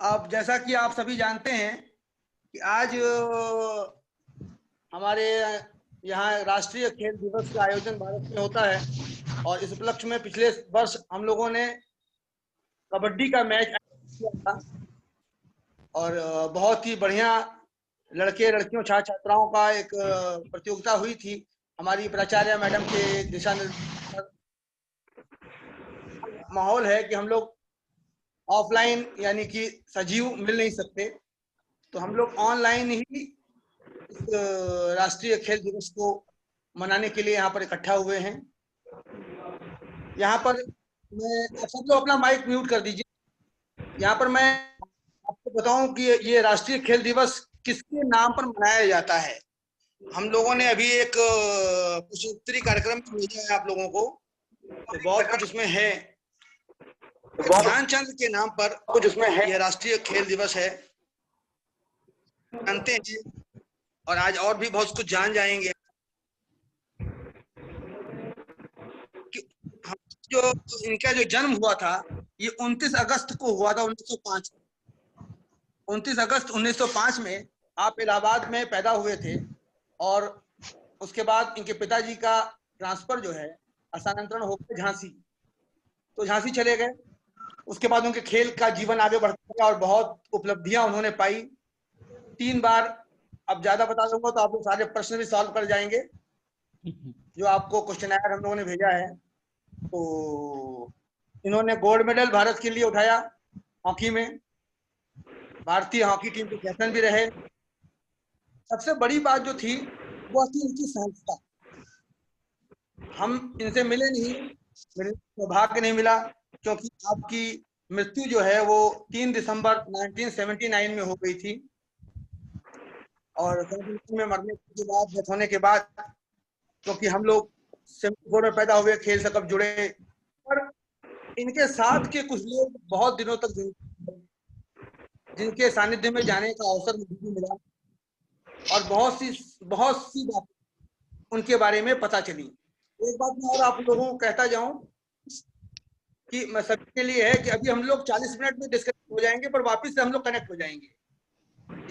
अब जैसा कि आप सभी जानते हैं कि आज हमारे यहाँ राष्ट्रीय खेल दिवस का आयोजन भारत में होता है और इस उपलक्ष्य में पिछले वर्ष हम लोगों ने कबड्डी का मैच किया था और बहुत ही बढ़िया लड़के लड़कियों छात्र छात्राओं का एक प्रतियोगिता हुई थी। हमारी प्राचार्य मैडम के दिशा निर्देश माहौल है कि हम लोग ऑफलाइन यानी कि सजीव मिल नहीं सकते, तो हम लोग ऑनलाइन ही इस राष्ट्रीय खेल दिवस को मनाने के लिए यहाँ पर इकट्ठा हुए हैं। यहाँ पर मैं आप सब लोग अपना माइक म्यूट कर दीजिए। यहाँ पर मैं आपको बताऊं कि ये राष्ट्रीय खेल दिवस किसके नाम पर मनाया जाता है। हम लोगों ने अभी एक कुछ उत्तरी कार्यक्रम भेजा है आप लोगों को, तो बहुत कुछ उसमें है। ध्यानचंद के नाम पर कुछ उसमें है, यह राष्ट्रीय खेल दिवस है, जानते हैं और आज और भी बहुत कुछ जान जाएंगे। जो इनका जो जन्म हुआ था ये 29 अगस्त को हुआ था 1905। 29 अगस्त 1905 में आप इलाहाबाद में पैदा हुए थे और उसके बाद इनके पिताजी का ट्रांसफर जो है स्थानांतरण होकर झांसी, तो झांसी चले गए। उसके बाद उनके खेल का जीवन आगे बढ़ता गया और बहुत उपलब्धियां उन्होंने पाई। 3 बार, अब ज्यादा बता दूंगा तो आप लोग सारे प्रश्न भी सॉल्व कर जाएंगे जो आपको क्वेश्चन आयर हम लोगों ने भेजा है। तो इन्होंने गोल्ड मेडल भारत के लिए उठाया हॉकी में, भारतीय हॉकी टीम के कैप्टन भी रहे। सबसे बड़ी बात जो थी वो थी इनकी सहजता। हम इनसे मिले नहीं, मेरे सौभाग्य नहीं मिला क्योंकि आपकी मृत्यु जो है वो 3 दिसंबर 1979 में हो गई थी और में मरने के बाद, डेथ होने के बाद, क्योंकि हम लोग सिंगापुर में पैदा हुए, खेल से कब जुड़े, और इनके साथ के कुछ लोग बहुत दिनों तक जिनके सानिध्य में जाने का अवसर मुझे मिला और बहुत सी बातें उनके बारे में पता चली। एक बात मैं और आप लोगों को कहता जाऊं कि मैं सबके के लिए है कि अभी हम लोग 40 मिनट में डिस्कनेक्ट हो जाएंगे पर वापस से हम लोग कनेक्ट हो जाएंगे,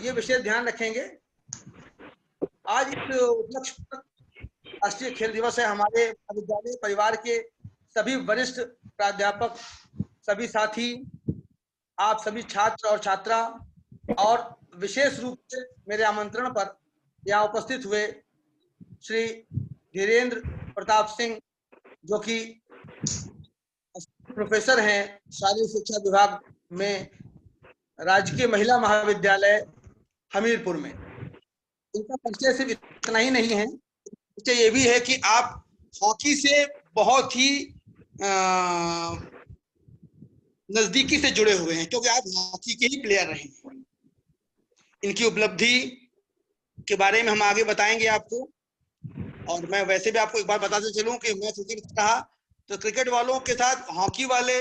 ये विषय ध्यान रखेंगे। आज इस उपलक्ष्य पर राष्ट्रीय खेल दिवस है। हमारे विद्यालय परिवार के सभी वरिष्ठ प्राध्यापक, सभी साथी, आप सभी छात्र और छात्रा और विशेष रूप से मेरे आमंत्रण पर यहाँ उपस्थित हुए श्री धीरेन्द्र प्रताप सिंह जो कि प्रोफेसर हैं शारीरिक शिक्षा विभाग में राजकीय महिला महाविद्यालय हमीरपुर में। इनका परिचय सिर्फ इतना ही नहीं है, परिचय ये भी है कि आप हॉकी से बहुत ही नजदीकी से जुड़े हुए हैं क्योंकि आप हॉकी के ही प्लेयर रहे हैं। इनकी उपलब्धि के बारे में हम आगे बताएंगे आपको। और मैं वैसे भी आपको एक बार बताते चलूं कि मैं क्रिकेट रहा तो क्रिकेट वालों के साथ हॉकी वाले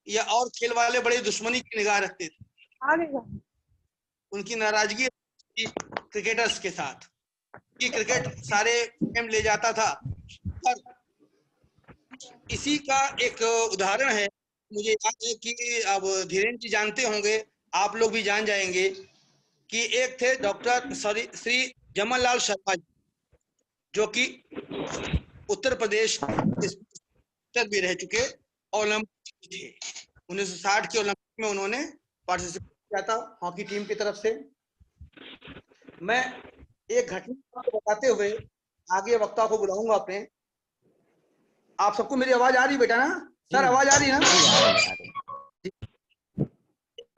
या और खेल वाले बड़े दुश्मनी की निगाह रखते थे। उनकी नाराजगी क्रिकेटर्स के साथ कि क्रिकेट सारे गेम ले जाता था। पर इसी का एक उदाहरण है, मुझे याद है कि अब धीरेन्द्र जी जानते होंगे, आप लोग भी जान जाएंगे कि एक थे डॉक्टर श्री जमन लाल शर्मा जी जो कि उत्तर प्रदेश भी रह चुके, ओलंपिक थे 1960 के ओलंपिक में उन्होंने पार्टिसिपेट किया था हॉकी टीम की तरफ से। मैं एक घटना को बताते हुए आगे वक्ता को बुलाऊंगा अपने। आप सबको मेरी आवाज आ रही बेटा ना? सर आवाज आ रही है ना?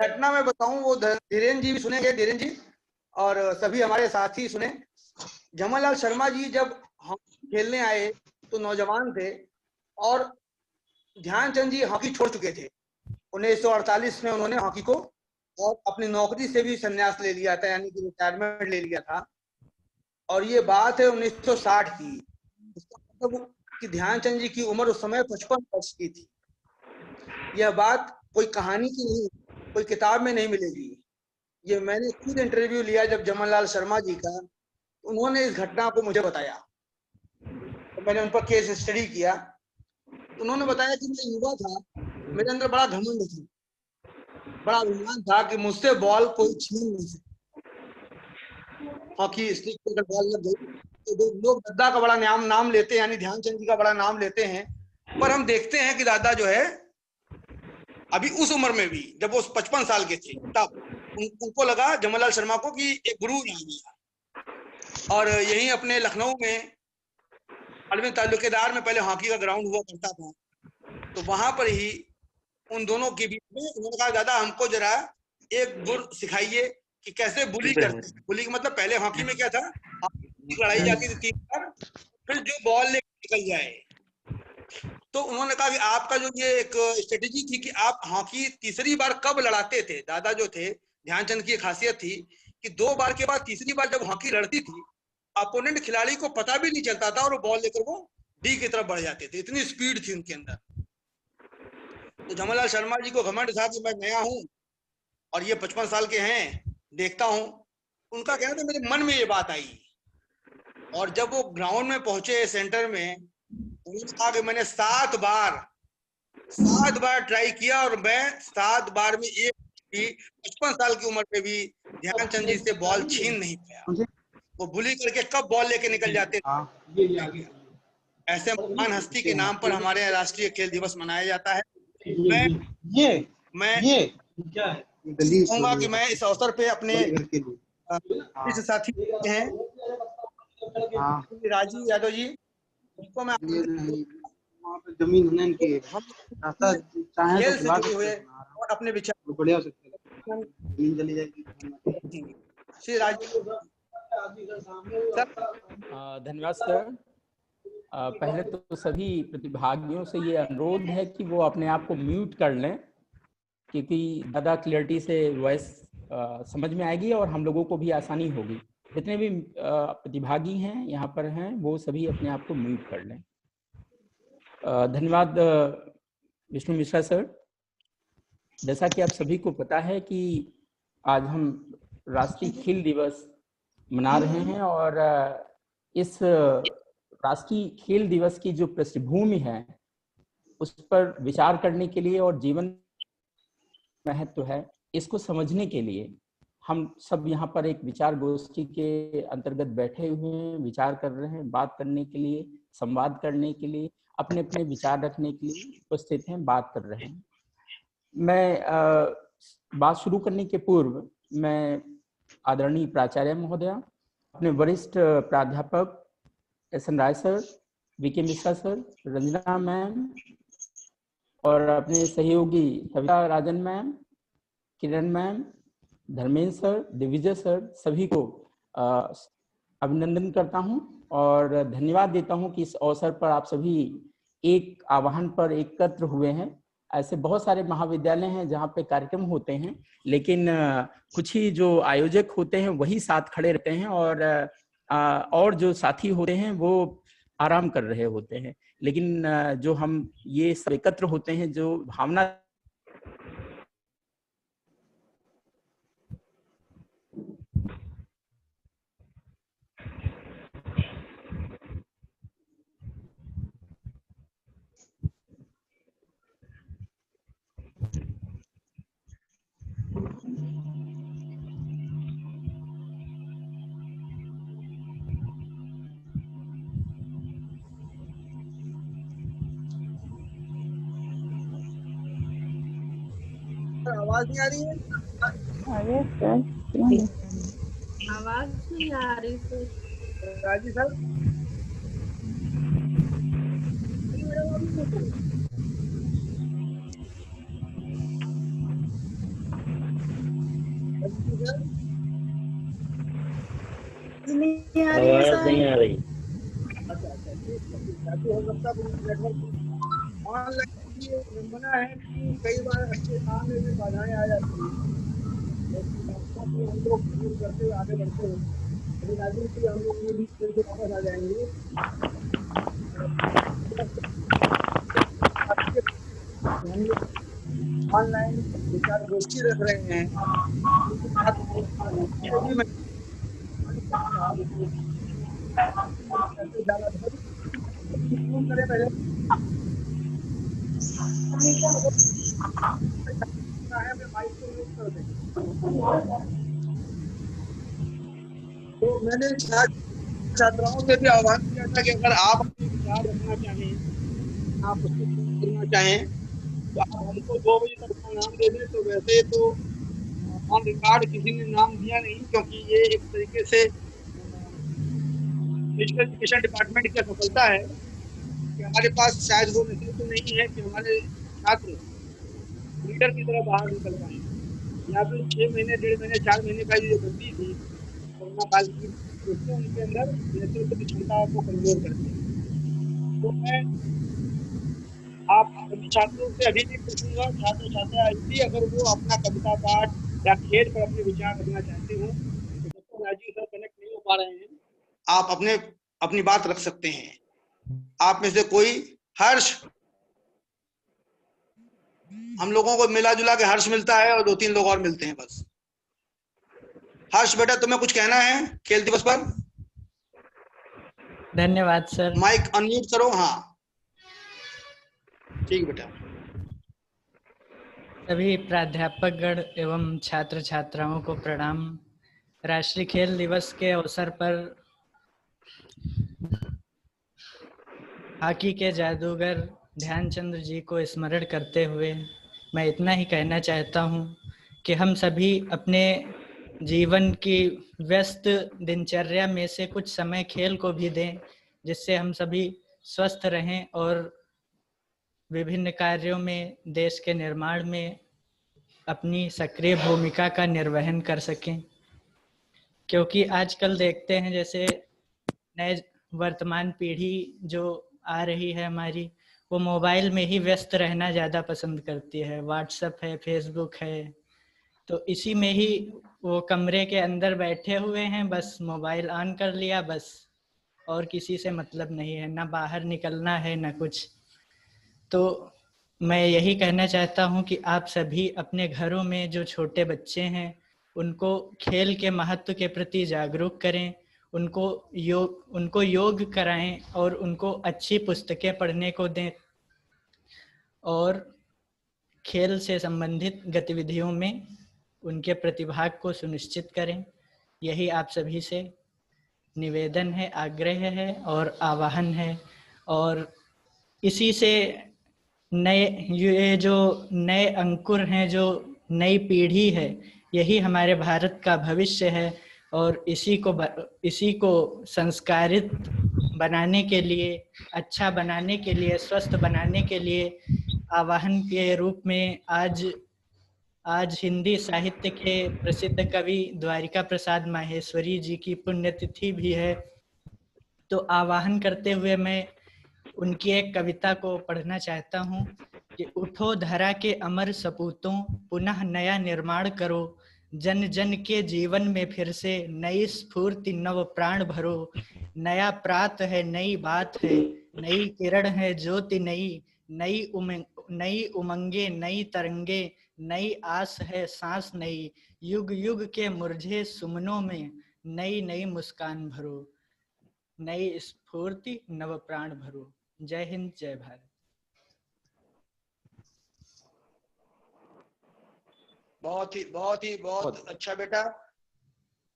घटना में बताऊं वो धीरेन्द्र जी भी सुनेंगे, धीरेन्द्र जी और सभी हमारे साथी सुने। जमनलाल शर्मा जी जब हॉकी खेलने आए तो नौजवान थे और ध्यानचंद जी हॉकी छोड़ चुके थे। 1948 में उन्होंने हॉकी को और अपनी नौकरी से भी संन्यास ले लिया था, यानी कि रिटायरमेंट ले लिया था। और ये बात है 1960 की। इसका मतलब कि ध्यानचंद जी की उम्र उस समय 55 वर्ष की थी। यह बात कोई कहानी की नहीं, कोई किताब में नहीं मिलेगी। ये मैंने खुद इंटरव्यू लिया जब जमनलाल शर्मा जी का, उन्होंने इस घटना को मुझे बताया तो मैंने उन पर केस स्टडी किया। उन्होंने बताया कि मैं युवा था, मेरे अंदर बड़ा घमंड था बड़ा अभिमान था कि मुझसे बॉल कोई छीन नहीं सकता। हॉकी स्टिक पे अगर बॉल लग गई तो लोग दादा का बड़ा नाम लेते हैं, यानी ध्यानचंद जी का बड़ा नाम लेते हैं, पर हम देखते हैं कि दादा जो है अभी उस उम्र में भी, जब वो 55 साल के थे, तब उनको लगा, जमनलाल शर्मा को, कि एक गुरु आ गया। और यहीं अपने लखनऊ में अरविंद तालुकेदार में पहले हॉकी का ग्राउंड हुआ करता था, तो वहां पर ही उन दोनों के बीच में उन्होंने कहा, दादा हमको जरा एक गुर सिखाइए कि कैसे बुली करते हैं। बुली का मतलब पहले हॉकी में क्या था, लड़ाई जाती थी 3 बार, फिर जो बॉल लेकर निकल जाए। तो उन्होंने कहा कि आपका जो ये एक स्ट्रेटेजी थी कि आप हॉकी तीसरी बार कब लड़ाते थे। दादा जो थे, ध्यानचंद की खासियत थी कि 2 बार के बाद तीसरी बार जब हॉकी लड़ती थी, अपोनेंट खिलाड़ी को पता भी नहीं चलता था और वो बॉल लेकर वो डी की तरफ बढ़ जाते थे, इतनी स्पीड थी उनके अंदर। तो जमनलाल शर्मा जी को घमंड था कि मैं नया हूं और ये 55 साल के हैं, देखता हूं। उनका कहना था, मेरे मन में ये बात आई, और जब वो ग्राउंड में पहुंचे सेंटर में, उन्होंने कहा कि मैंने 7 बार ट्राई किया और मैं 7 बार में एक भी 55 साल की उम्र पे भी ध्यानचंद जी से बॉल छीन नहीं पाया। वो बुली करके कब बॉल लेके निकल जाते थे। ऐसे महान हस्ती के नाम पर हमारे राष्ट्रीय खेल दिवस मनाया जाता है। मैं कहूंगा कि मैं इस अवसर पे अपने इस साथी हैं राजीव यादव जी, उनको मैं जमीन है इनकी, हम चाहे खेल तो से जुड़े हुए और अपने विचार बढ़िया हो सकते, जमीन चली जाएगी। श्री राजीव सर। धन्यवाद सर। पहले तो सभी प्रतिभागियों से ये अनुरोध है कि वो अपने आप को म्यूट कर लें, क्योंकि ज़्यादा क्लियरिटी से वॉइस समझ में आएगी और हम लोगों को भी आसानी होगी। जितने भी प्रतिभागी हैं यहाँ पर हैं, वो सभी अपने आप को म्यूट कर लें। धन्यवाद विष्णु मिश्रा सर। जैसा कि आप सभी को पता है कि आज हम राष्ट्रीय खेल दिवस मना रहे हैं, और इस राष्ट्रीय खेल दिवस की जो पृष्ठभूमि है उस पर विचार करने के लिए और जीवन महत्व है, इसको समझने के लिए हम सब यहाँ पर एक विचार गोष्ठी के अंतर्गत बैठे हुए हैं, विचार कर रहे हैं, बात करने के लिए, संवाद करने के लिए, अपने अपने विचार रखने के लिए उपस्थित हैं, बात कर रहे हैं। मैं बात शुरू करने के पूर्व मैं आदरणीय प्राचार्य महोदया, अपने वरिष्ठ प्राध्यापक S N. Rai sir, V K. Mishra sir, Ranjana ma'am और अपने सहयोगी Savita Rajan ma'am, Kiran ma'am, Dharmendra sir, Digvijay sir, सभी को अभिनंदन करता हूं और धन्यवाद देता हूं कि इस अवसर पर आप सभी एक आह्वान पर एकत्र हुए हैं। ऐसे बहुत सारे महाविद्यालय हैं जहाँ पे कार्यक्रम होते हैं, लेकिन कुछ ही जो आयोजक होते हैं वही साथ खड़े रहते हैं और जो साथी होते हैं वो आराम कर रहे होते हैं। लेकिन जो हम ये सब एकत्र होते हैं, जो भावना आवाज नहीं आ रही है? आवाज नहीं आ रही सर। राजीव सर, आवाज नहीं आ रही। हो सकता है नेटवर्क ऑनलाइन की विडंबना है कि कई बार अच्छे काम में भी बाधाएं आ जाती हैं, लेकिन हम लोग करते हुए आगे बढ़ते हैं। लेकिन राजीव जी, हम लोग ये भी फिर से वापस आ जाएंगे। हम लोग ऑनलाइन विचार गोष्ठी रख रहे हैं, फोन करें पहले करना है अपने माइक को म्यूट कर दें। तो मैंने छात्राओं से भी आह्वान किया था कि अगर आप अपने विचार रखना चाहें, आप उसको करना चाहें तो आप हमको 2 बजे तक अपना नाम दे दें। तो वैसे तो ऑन रिकॉर्ड किसी ने नाम दिया नहीं, क्योंकि ये एक तरीके से फिजिकल एजुकेशन डिपार्टमेंट की असफलता है कि हमारे पास शायद वो नेतृत्व नहीं है कि हमारे छात्र लीडर की तरह बाहर निकल पाए, या फिर 6 महीने 1.5 महीने 4 महीने का जो बंदी थी कोरोना काल की, उसने उनके अंदर नेतृत्व की क्षमता को कमजोर कर दिया। तो मैं आप सभी छात्रों से अभी भी पूछूंगा, छात्र छात्रा यदि अगर वो अपना कविता पाठ या खेल पर अपने विचार रखना चाहते हो, तो जब तक राजीव सर कनेक्ट नहीं हो पा रहे हैं, आप अपनी बात रख सकते हैं। आप में से कोई हर्ष, हम लोगों को मिला जुला के हर्ष मिलता है और 2-3 लोग और मिलते हैं बस। हर्ष बेटा, तुम्हें कुछ कहना है खेल दिवस पर? धन्यवाद सर। माइक अनम्यूट करो। हाँ ठीक बेटा। सभी प्राध्यापकगण एवं छात्र छात्राओं को प्रणाम। राष्ट्रीय खेल दिवस के अवसर पर हॉकी के जादूगर ध्यानचंद जी को स्मरण करते हुए मैं इतना ही कहना चाहता हूं कि हम सभी अपने जीवन की व्यस्त दिनचर्या में से कुछ समय खेल को भी दें, जिससे हम सभी स्वस्थ रहें और विभिन्न कार्यों में, देश के निर्माण में अपनी सक्रिय भूमिका का निर्वहन कर सकें। क्योंकि आजकल देखते हैं जैसे नए वर्तमान पीढ़ी जो आ रही है हमारी, वो मोबाइल में ही व्यस्त रहना ज़्यादा पसंद करती है। व्हाट्सएप है, फेसबुक है, तो इसी में ही वो कमरे के अंदर बैठे हुए हैं, बस मोबाइल ऑन कर लिया बस, और किसी से मतलब नहीं है, ना बाहर निकलना है ना कुछ। तो मैं यही कहना चाहता हूं कि आप सभी अपने घरों में जो छोटे बच्चे हैं उनको खेल के महत्व के प्रति जागरूक करें, उनको योग कराएं और उनको अच्छी पुस्तकें पढ़ने को दें और खेल से संबंधित गतिविधियों में उनके प्रतिभाग को सुनिश्चित करें। यही आप सभी से निवेदन है, आग्रह है और आह्वान है। और इसी से ये जो नए अंकुर हैं, जो नई पीढ़ी है, यही हमारे भारत का भविष्य है। और इसी को संस्कारित बनाने के लिए, अच्छा बनाने के लिए, स्वस्थ बनाने के लिए आह्वान के रूप में आज हिंदी साहित्य के प्रसिद्ध कवि द्वारिका प्रसाद माहेश्वरी जी की पुण्यतिथि भी है। तो आह्वान करते हुए मैं उनकी एक कविता को पढ़ना चाहता हूँ कि उठो धरा के अमर सपूतों, पुनः नया निर्माण करो, जन जन के जीवन में फिर से नई स्फूर्ति नव प्राण भरो। नया प्रात है, नई बात है, नई किरण है ज्योति नई, नई उमंगे, नई तरंगे, नई आस है सांस नई, युग युग के मुरझे सुमनों में नई नई मुस्कान भरो, नई स्फूर्ति नव प्राण भरो। जय हिंद, जय भारत। बहुत अच्छा बेटा,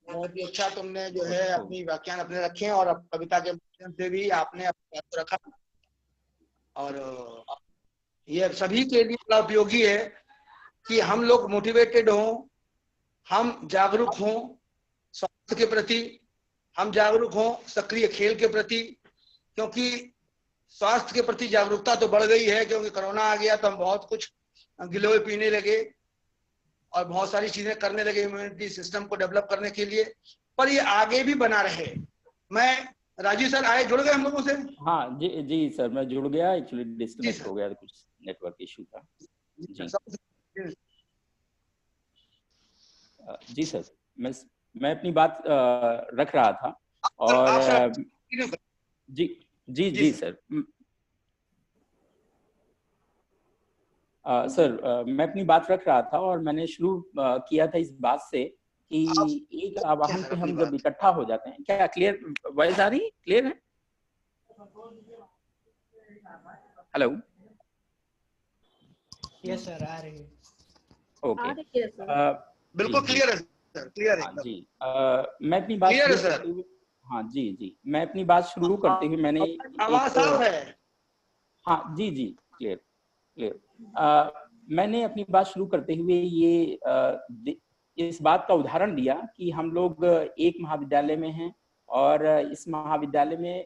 बहुत ही अच्छा तुमने जो है अपनी व्याख्यान अपने रखे और कविता के माध्यम से भी आपने अपनी बात को रखा। और ये सभी के लिए बड़ा उपयोगी है कि हम लोग मोटिवेटेड हों, हम जागरूक हों स्वास्थ्य के प्रति, हम जागरूक हों सक्रिय खेल के प्रति, क्योंकि स्वास्थ्य के प्रति जागरूकता तो बढ़ गई है, क्योंकि कोरोना आ गया तो हम बहुत कुछ गिलोय पीने लगे और बहुत सारी चीजें करने लगे इम्यूनिटी सिस्टम को डेवलप करने के लिए, पर ये आगे भी बना रहे। मैं राजीव सर आए, जुड़ गए हम लोगों से? हाँ जी सर, मैं जुड़ गया, एक्चुअली डिस्कनेक्ट हो गया, कुछ नेटवर्क इशू था। जी सर, मैं अपनी बात रख रहा था और जी सर। सर मैं अपनी बात रख रहा था और मैंने शुरू किया था इस बात से कि एक आह्वान पे हम जब इकट्ठा हो जाते हैं, क्या क्लियर वॉइस आ रही है? क्लियर है? हेलो? यस सर, आ रही है। ओके। आ रही है सर। बिल्कुल जी, क्लियर है सर, क्लियर है हाँ एकदम। जी, मैं अपनी बात क्लियर है शुरू सर। करते हुए, हाँ जी जी, मैं अपनी बात शुरू करते हुए मैंने आवाज एक, साफ है। हाँ जी जी, क्लियर क्लियर। मैंने अपनी बात शुरू करते हुए ये इस बात का उदाहरण दिया कि हम लोग एक महाविद्यालय में हैं और इस महाविद्यालय में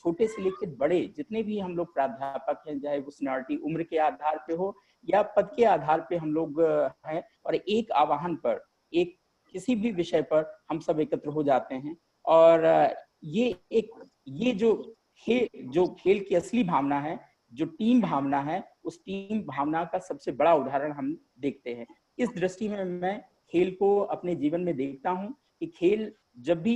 छोटे से लेकर बड़े जितने भी हम लोग प्राध्यापक हैं, चाहे वो सीनियरिटी उम्र के आधार पे हो या पद के आधार पे हम लोग हैं, और एक आह्वान पर, एक किसी भी विषय पर हम सब एकत्र हो जाते हैं। और ये जो खेल की असली भावना है, जो टीम भावना है, उस टीम भावना का सबसे बड़ा उदाहरण हम देखते हैं। इस दृष्टि में मैं खेल को अपने जीवन में देखता हूँ कि खेल जब भी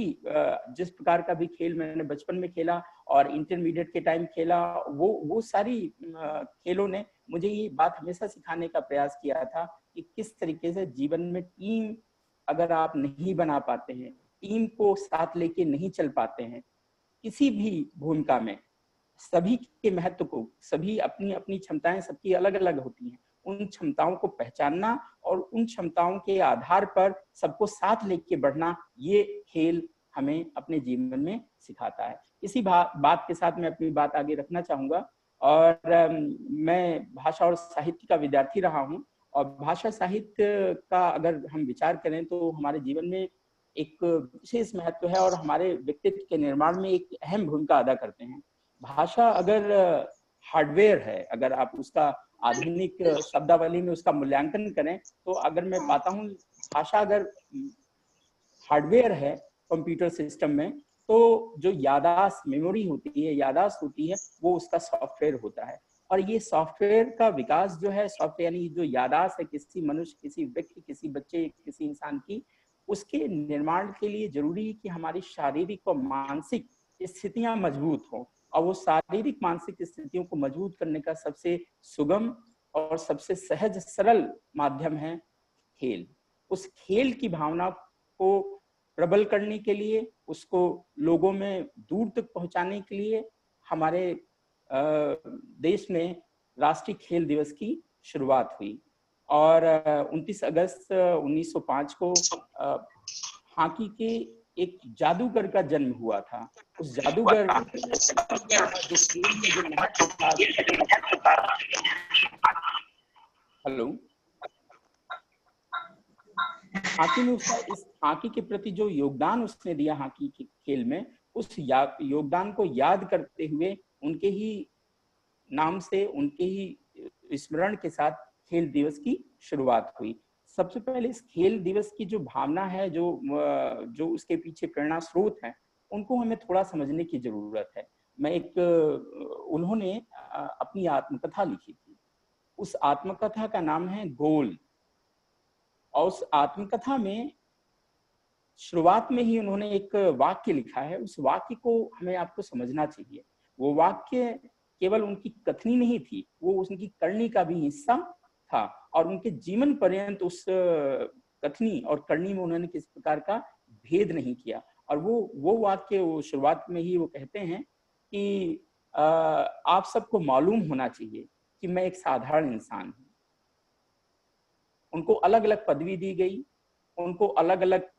जिस प्रकार का भी खेल मैंने बचपन में खेला और इंटरमीडिएट के टाइम खेला, वो सारी खेलों ने मुझे ये बात हमेशा सिखाने का प्रयास किया था कि किस तरीके से जीवन में टीम अगर आप नहीं बना पाते हैं, टीम को साथ लेके नहीं चल पाते हैं, किसी भी भूमिका में सभी के महत्व को, सभी अपनी अपनी क्षमताएं सबकी अलग अलग होती हैं, उन क्षमताओं को पहचानना और उन क्षमताओं के आधार पर सबको साथ लेके बढ़ना, ये खेल हमें अपने जीवन में सिखाता है। इसी बात के साथ मैं अपनी बात आगे रखना चाहूंगा। और मैं भाषा और साहित्य का विद्यार्थी रहा हूँ, और भाषा साहित्य का अगर हम विचार करें तो हमारे जीवन में एक विशेष महत्व है और हमारे व्यक्तित्व के निर्माण में एक अहम भूमिका अदा करते हैं। भाषा अगर हार्डवेयर है, अगर आप उसका आधुनिक शब्दावली में उसका मूल्यांकन करें, तो अगर मैं पाता हूँ भाषा अगर हार्डवेयर है कंप्यूटर सिस्टम में, तो जो याददाश्त मेमोरी होती है, याददाश्त होती है, वो उसका सॉफ्टवेयर होता है। और ये सॉफ्टवेयर का विकास जो है, सॉफ्टवेयर यानी जो याददाश्त है किसी मनुष्य, किसी व्यक्ति, किसी बच्चे, किसी इंसान की, उसके निर्माण के लिए जरूरी है कि हमारी शारीरिक और मानसिक स्थितियां मजबूत हों। और वो शारीरिक मानसिक स्थितियों को मजबूत करने का सबसे सुगम और सबसे सहज सरल माध्यम है खेल। उस खेल की भावना को प्रबल करने के लिए, उसको लोगों में दूर तक पहुंचाने के लिए हमारे देश में राष्ट्रीय खेल दिवस की शुरुआत हुई। और 29 अगस्त 1905 को हॉकी के एक जादूगर का जन्म हुआ था। उस जादूगर जो खेल में जो महत्व था, हेलो, हॉकी में उसका, इस हॉकी के प्रति जो योगदान उसने दिया हॉकी के खेल में, उस योगदान को याद करते हुए उनके ही नाम से, उनके ही स्मरण के साथ खेल दिवस की शुरुआत हुई। सबसे पहले इस खेल दिवस की जो भावना है, जो उसके पीछे प्रेरणा स्रोत है, उनको हमें थोड़ा समझने की जरूरत है। उन्होंने अपनी आत्मकथा लिखी थी। उस आत्मकथा का नाम है गोल। और उस आत्मकथा में शुरुआत में ही उन्होंने एक वाक्य लिखा है। उस वाक्य को हमें आपको समझना चाहिए। वो वाक्य केवल उनकी कथनी नहीं थी, वो उनकी करनी का भी हिस्सा था। और उनके जीवन पर्यंत उस कथनी और करनी में उन्होंने किसी प्रकार का भेद नहीं किया। और वो वाक्य, वो शुरुआत में ही वो कहते हैं कि आप सबको मालूम होना चाहिए कि मैं एक साधारण इंसान हूँ। उनको अलग अलग पदवी दी गई, उनको अलग अलग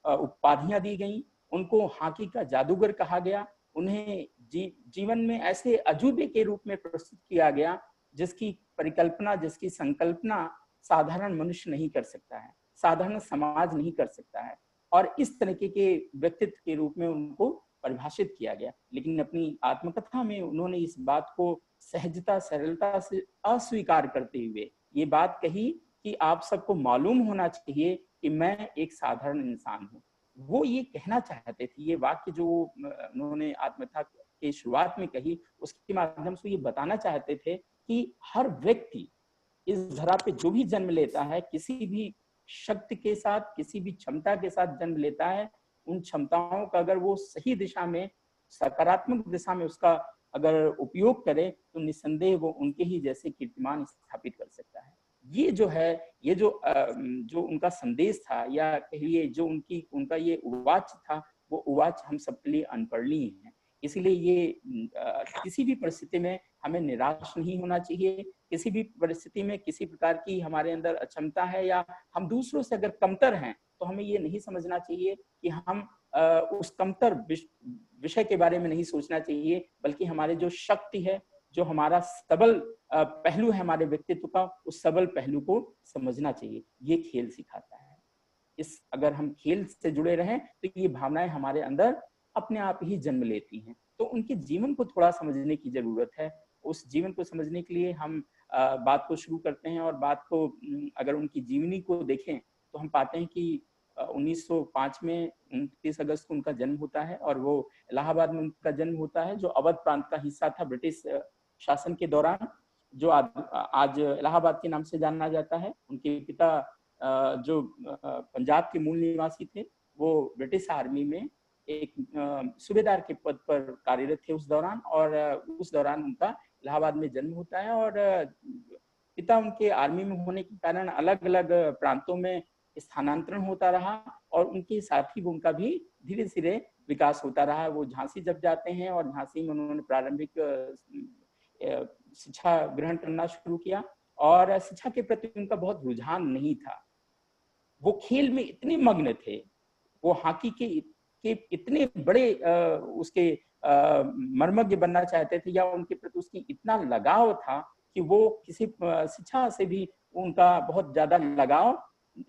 उपाधियां दी गई, उनको हॉकी का जादूगर कहा गया, उन्हें जीवन में ऐसे अजूबे के रूप में प्रस्तुत किया गया जिसकी परिकल्पना, जिसकी संकल्पना साधारण मनुष्य नहीं कर सकता है, साधारण समाज नहीं कर सकता है। और इस तरीके के व्यक्तित्व के रूप में उनको परिभाषित किया गया। लेकिन अपनी आत्मकथा में उन्होंने इस बात को सहजता, सरलता से अस्वीकार करते हुए ये बात कही कि आप सबको मालूम होना चाहिए कि मैं एक साधारण इंसान हूँ। वो ये कहना चाहते थे, ये वाक्य जो उन्होंने आत्मकथा के शुरुआत में कही, उसके माध्यम से ये बताना चाहते थे कि हर व्यक्ति इस धरा पे जो भी जन्म लेता है, किसी भी शक्ति के साथ, किसी भी क्षमता के साथ जन्म लेता है, उन क्षमताओं का अगर वो सही दिशा में, सकारात्मक दिशा में उसका अगर उपयोग करे, तो निस्संदेह वो उनके ही जैसे कीर्तिमान स्थापित कर सकता है। ये जो है, ये जो उनका संदेश था, या कहिए जो उनका ये उवाच था, वो उवाच हम सबके लिए अनपढ़नीय है। इसीलिए ये किसी भी परिस्थिति में हमें निराश नहीं होना चाहिए। किसी भी परिस्थिति में किसी प्रकार की हमारे अंदर अक्षमता है या हम दूसरों से अगर कमतर हैं, तो हमें ये नहीं समझना चाहिए कि हम उस कमतर विषय के बारे में नहीं सोचना चाहिए, बल्कि हमारे जो शक्ति है, जो हमारा सबल पहलू है हमारे व्यक्तित्व का, उस सबल पहलू को समझना चाहिए। ये खेल सिखाता है। अगर हम खेल से जुड़े रहें तो ये भावनाएं हमारे अंदर अपने आप ही जन्म लेती हैं। तो उनके जीवन को थोड़ा समझने की जरूरत है। उस जीवन को समझने के लिए हम बात को शुरू करते हैं, और बात को अगर उनकी जीवनी को देखें तो हम पाते हैं कि 1905 में 29 अगस्त को उनका जन्म होता है, और वो इलाहाबाद में उनका जन्म होता है, जो अवध प्रांत का हिस्सा था ब्रिटिश शासन के दौरान, जो आज इलाहाबाद के नाम से जाना जाता है। उनके पिता जो पंजाब के मूल निवासी थे, वो ब्रिटिश आर्मी में एक सूबेदार के पद पर कार्यरत थे उस दौरान, और उस दौरान उनका इलाहाबाद में जन्म होता है। और पिता उनके आर्मी में होने के कारण अलग अलग प्रांतों में स्थानांतरण होता रहा, और उनके साथ ही वो उनका भी धीरे धीरे विकास होता रहा। वो झांसी जब जाते हैं, और झांसी में उन्होंने प्रारंभिक शिक्षा ग्रहण करना शुरू किया, और शिक्षा के प्रति उनका बहुत रुझान नहीं था। वो खेल में इतने मग्न थे, वो हॉकी के इतने बड़े उसके मर्मज्ञ बनना चाहते थे, या उनके प्रति उसकी इतना लगाव था कि वो किसी शिक्षा से भी उनका बहुत ज्यादा लगाव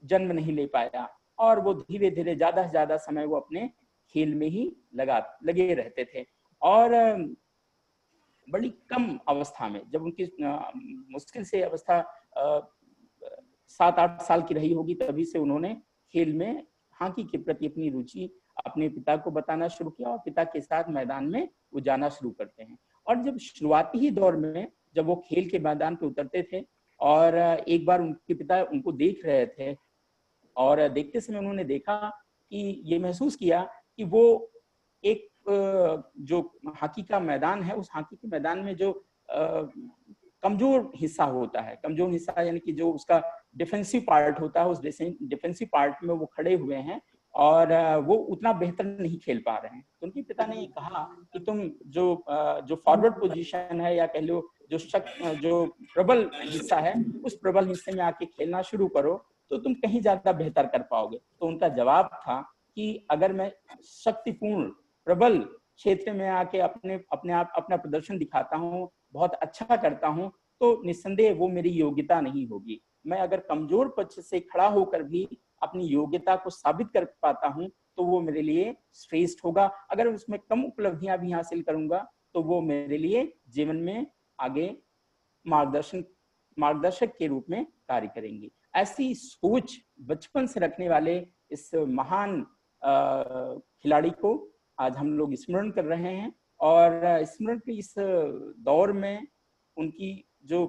जन्म नहीं ले पाया, और वो धीरे धीरे ज्यादा से ज्यादा समय वो अपने खेल में ही लगे रहते थे। और बड़ी कम अवस्था में, जब उनकी मुश्किल से अवस्था 7-8 साल की रही होगी, तभी से उन्होंने खेल में हॉकी के प्रति अपनी रुचि अपने पिता को बताना शुरू किया, और पिता के साथ मैदान में वो जाना शुरू करते हैं। और जब शुरुआती ही दौर में जब वो खेल के मैदान पे उतरते थे, और एक बार उनके पिता उनको देख रहे थे, और देखते समय उन्होंने देखा कि ये महसूस किया कि वो एक जो हॉकी का मैदान है, उस हॉकी के मैदान में जो कमजोर हिस्सा होता है, कमजोर हिस्सा यानी कि जो उसका डिफेंसिव पार्ट होता है, उस डिफेंसिव पार्ट में वो खड़े हुए हैं, और वो उतना बेहतर नहीं खेल पा रहे हैं। तो उनके पिता ने कहा कि तुम जो फॉरवर्ड पोजीशन है, या कह लो जो प्रबल हिस्सा है, उस प्रबल हिस्से में आके खेलना शुरू करो, तो तुम कहीं ज्यादा बेहतर कर पाओगे। तो उनका जवाब था कि अगर मैं शक्तिपूर्ण प्रबल क्षेत्र में आके अपना प्रदर्शन दिखाता हूँ, बहुत अच्छा करता हूँ, तो निस्संदेह वो मेरी योग्यता नहीं होगी। मैं अगर कमजोर पक्ष से खड़ा होकर भी अपनी योग्यता को साबित कर पाता हूँ, तो वो मेरे लिए श्रेष्ठ होगा। अगर उसमें कम उपलब्धियां भी हासिल करूंगा, तो वो मेरे लिए जीवन में आगे मार्गदर्शक के रूप में कार्य करेंगी। ऐसी सोच बचपन से रखने वाले इस महान खिलाड़ी को आज हम लोग स्मरण कर रहे हैं, और स्मरण के इस दौर में उनकी जो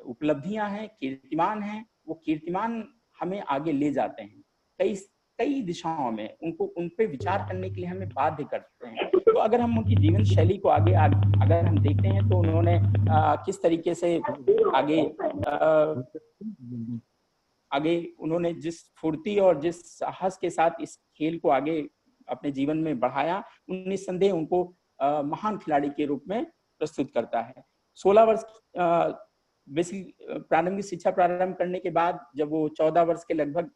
उपलब्धियां हैं, कीर्तिमान हैं, वो कीर्तिमान हमें आगे ले जाते हैं कई दिशाओं में, उन पे विचार करने के लिए हमें बाध्य करते हैं। तो अगर हम उनकी जीवन शैली को अगर हम देखते हैं, तो उन्होंने किस तरीके से आगे उन्होंने जिस फुर्ती और जिस साहस के साथ इस खेल को आगे अपने जीवन में बढ़ाया, निस्संदेह उनको महान खिलाड़ी के रूप में प्रस्तुत करता है। 16 वर्ष प्रारंभिक शिक्षा प्रारंभ करने के बाद, जब वो 14 वर्ष के लगभग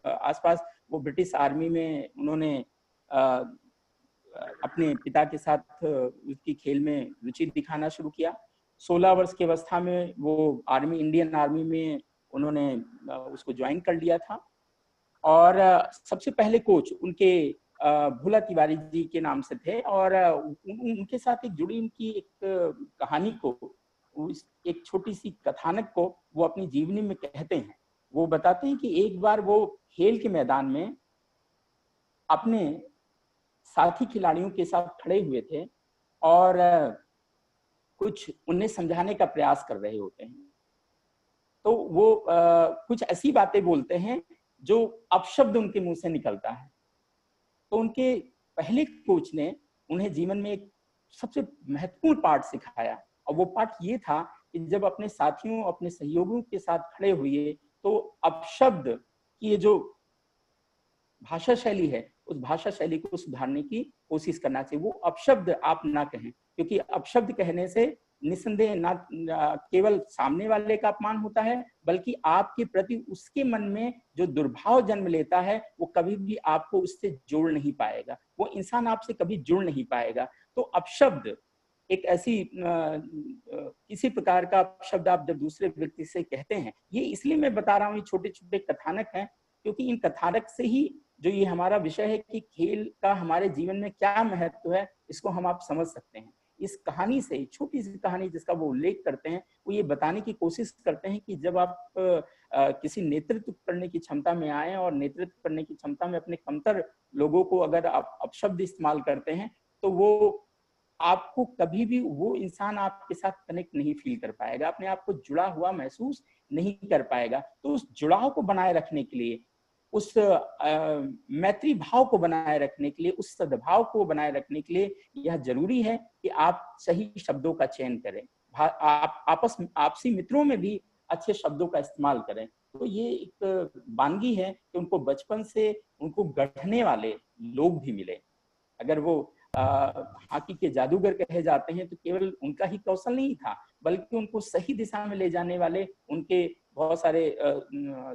आसपास, वो ब्रिटिश आर्मी में उन्होंने अपने पिता के साथ उसकी खेल में रुचि दिखाना शुरू किया। 16 वर्ष की अवस्था में वो इंडियन आर्मी में उन्होंने उसको ज्वाइन कर लिया था, और सबसे पहले कोच उनके भोला तिवारी जी के नाम से थे, और उनके साथ एक जुड़ी उनकी एक कहानी को, एक छोटी सी कथानक को वो अपनी जीवनी में कहते हैं। वो बताते हैं कि एक बार वो खेल के मैदान में अपने साथी खिलाड़ियों के साथ खड़े हुए थे, और कुछ उन्हें समझाने का प्रयास कर रहे होते हैं। तो वो कुछ ऐसी बातें बोलते हैं जो अपशब्द उनके मुंह से निकलता है। तो उनके पहले कोच ने उन्हें जीवन में एक सबसे महत्वपूर्ण पाठ सिखाया, और वो पाठ ये था कि जब अपने साथियों, अपने सहयोगियों के साथ खड़े हुए, तो अपशब्द की ये जो भाषा शैली है, उस भाषा शैली को सुधारने की कोशिश करना चाहिए। वो अपशब्द आप ना कहें, क्योंकि अपशब्द कहने से निस्संदेह ना केवल सामने वाले का अपमान होता है, बल्कि आपके प्रति उसके मन में जो दुर्भाव जन्म लेता है वो कभी भी आपको उससे जोड़ नहीं पाएगा, वो इंसान आपसे कभी जुड़ नहीं पाएगा। तो अपशब्द एक ऐसी किसी प्रकार का शब्द आप जब दूसरे व्यक्ति से कहते हैं, ये इसलिए मैं बता रहा हूँ, ये छोटे छोटे कथानक हैं, क्योंकि इन कथानक से ही जो ये हमारा विषय है कि खेल का हमारे जीवन में क्या महत्व है, इसको हम आप समझ सकते हैं। इस कहानी से, छोटी सी कहानी जिसका वो उल्लेख करते हैं, वो ये बताने की कोशिश करते हैं कि जब आप किसी नेतृत्व करने की क्षमता में आए और नेतृत्व करने की क्षमता में अपने कमतर लोगों को अगर आप अपशब्द इस्तेमाल करते हैं, तो वो आपको कभी भी वो इंसान आपके साथ कनेक्ट नहीं फील कर पाएगा, अपने आप को जुड़ा हुआ महसूस नहीं कर पाएगा। तो उस जुड़ाव को बनाए रखने के लिए, उस मैत्री भाव को बनाए रखने के लिए, उस सद्भाव को बनाए रखने के लिए यह जरूरी है कि आप सही शब्दों का चयन करें, आप आपसी मित्रों में भी अच्छे शब्दों का इस्तेमाल करें। तो ये एक वानगी है कि उनको बचपन से उनको गढ़ने वाले लोग भी मिले। अगर वो हॉकी के जादूगर कहे जाते हैं तो केवल उनका ही कौशल नहीं था, बल्कि उनको सही दिशा में ले जाने वाले उनके बहुत सारे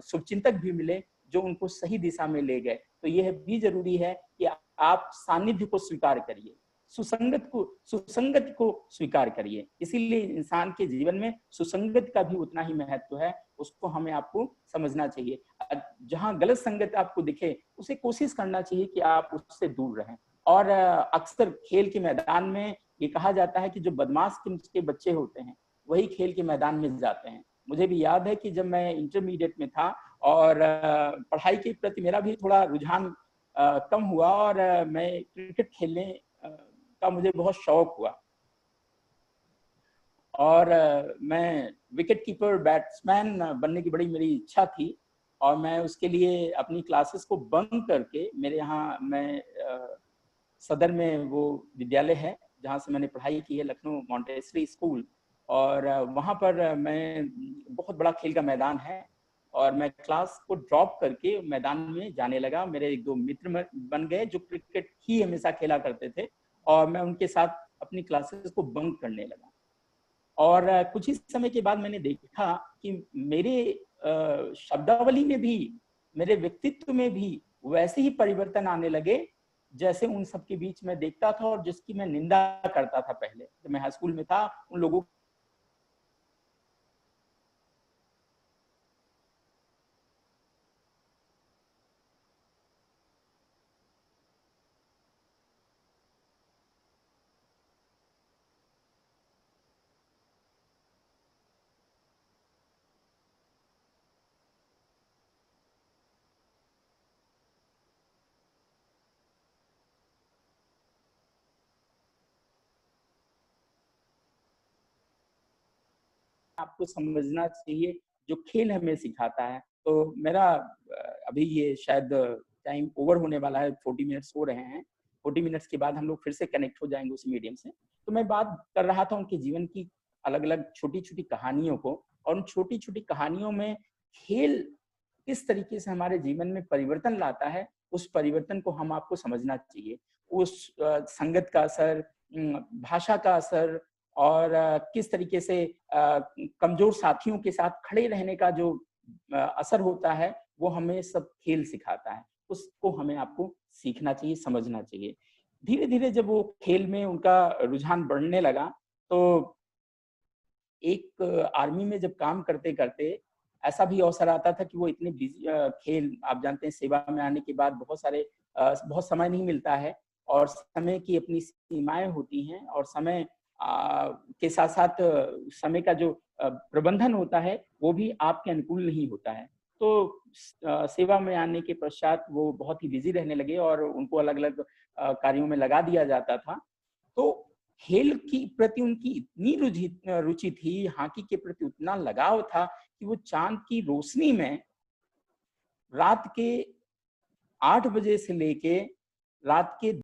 शुभचिंतक भी मिले जो उनको सही दिशा में ले गए। तो यह भी जरूरी है कि आप सानिध्य को स्वीकार करिए, सुसंगत को स्वीकार करिए। इसीलिए इंसान के जीवन में सुसंगत का भी उतना ही महत्व है, उसको हमें आपको समझना चाहिए। जहां गलत संगत आपको दिखे, उसे कोशिश करना चाहिए कि आप उससे दूर रहें। और अक्सर खेल के मैदान में ये कहा जाता है कि जो बदमाश के बच्चे होते हैं वही खेल के मैदान में जाते हैं। मुझे भी याद है कि जब मैं इंटरमीडिएट में था और पढ़ाई के प्रति मेरा भी थोड़ा रुझान कम हुआ और मैं क्रिकेट खेलने का मुझे बहुत शौक हुआ और मैं विकेट कीपर बैट्समैन बनने की बड़ी मेरी इच्छा थी। और मैं उसके लिए अपनी क्लासेस को बंक करके, मेरे यहाँ मैं सदर में वो विद्यालय है जहाँ से मैंने पढ़ाई की है, लखनऊ मॉन्टेसरी स्कूल, और वहाँ पर मैं बहुत बड़ा खेल का मैदान है और मैं क्लास को ड्रॉप करके मैदान में जाने लगा। मेरे एक दो मित्र बन गए जो क्रिकेट ही हमेशा खेला करते थे और मैं उनके साथ अपनी क्लासेस को बंक करने लगा। और कुछ ही समय के बाद मैंने देखा कि मेरे शब्दावली में भी, मेरे व्यक्तित्व में भी वैसे ही परिवर्तन आने लगे जैसे उन सबके बीच में देखता था और जिसकी मैं निंदा करता था पहले जब मैं हाई स्कूल में था। उन लोगों आपको समझना चाहिए जो खेल हमें सिखाता है। तो मेरा अभी ये शायद टाइम ओवर होने वाला है, 40 मिनट्स हो रहे हैं। 40 मिनट्स के बाद हम लोग फिर से कनेक्ट हो जाएंगे उसी मीडियम से। तो मैं बात कर रहा था उनके जीवन की अलग अलग छोटी छोटी कहानियों को, और उन छोटी छोटी कहानियों में खेल किस तरीके से हमारे जीवन में परिवर्तन लाता है, उस परिवर्तन को हम आपको समझना चाहिए। उस संगत का असर, भाषा का असर, और किस तरीके से कमजोर साथियों के साथ खड़े रहने का जो असर होता है, वो हमें सब खेल सिखाता है। उसको हमें आपको सीखना चाहिए, समझना चाहिए। धीरे धीरे जब वो खेल में उनका रुझान बढ़ने लगा, तो एक आर्मी में जब काम करते करते ऐसा भी अवसर आता था कि वो इतने बिजी, खेल आप जानते हैं सेवा में आने के बाद बहुत समय नहीं मिलता है और समय की अपनी सीमाएं होती हैं, और समय के साथ साथ समय का जो प्रबंधन होता है वो भी आपके अनुकूल नहीं होता है। तो सेवा में आने के पश्चात वो बहुत ही बिजी रहने लगे और उनको अलग अलग कार्यों में लगा दिया जाता था। तो खेल की प्रति उनकी इतनी रुचि थी, हॉकी के प्रति उतना लगाव था कि वो चांद की रोशनी में रात के 8 बजे से लेके रात के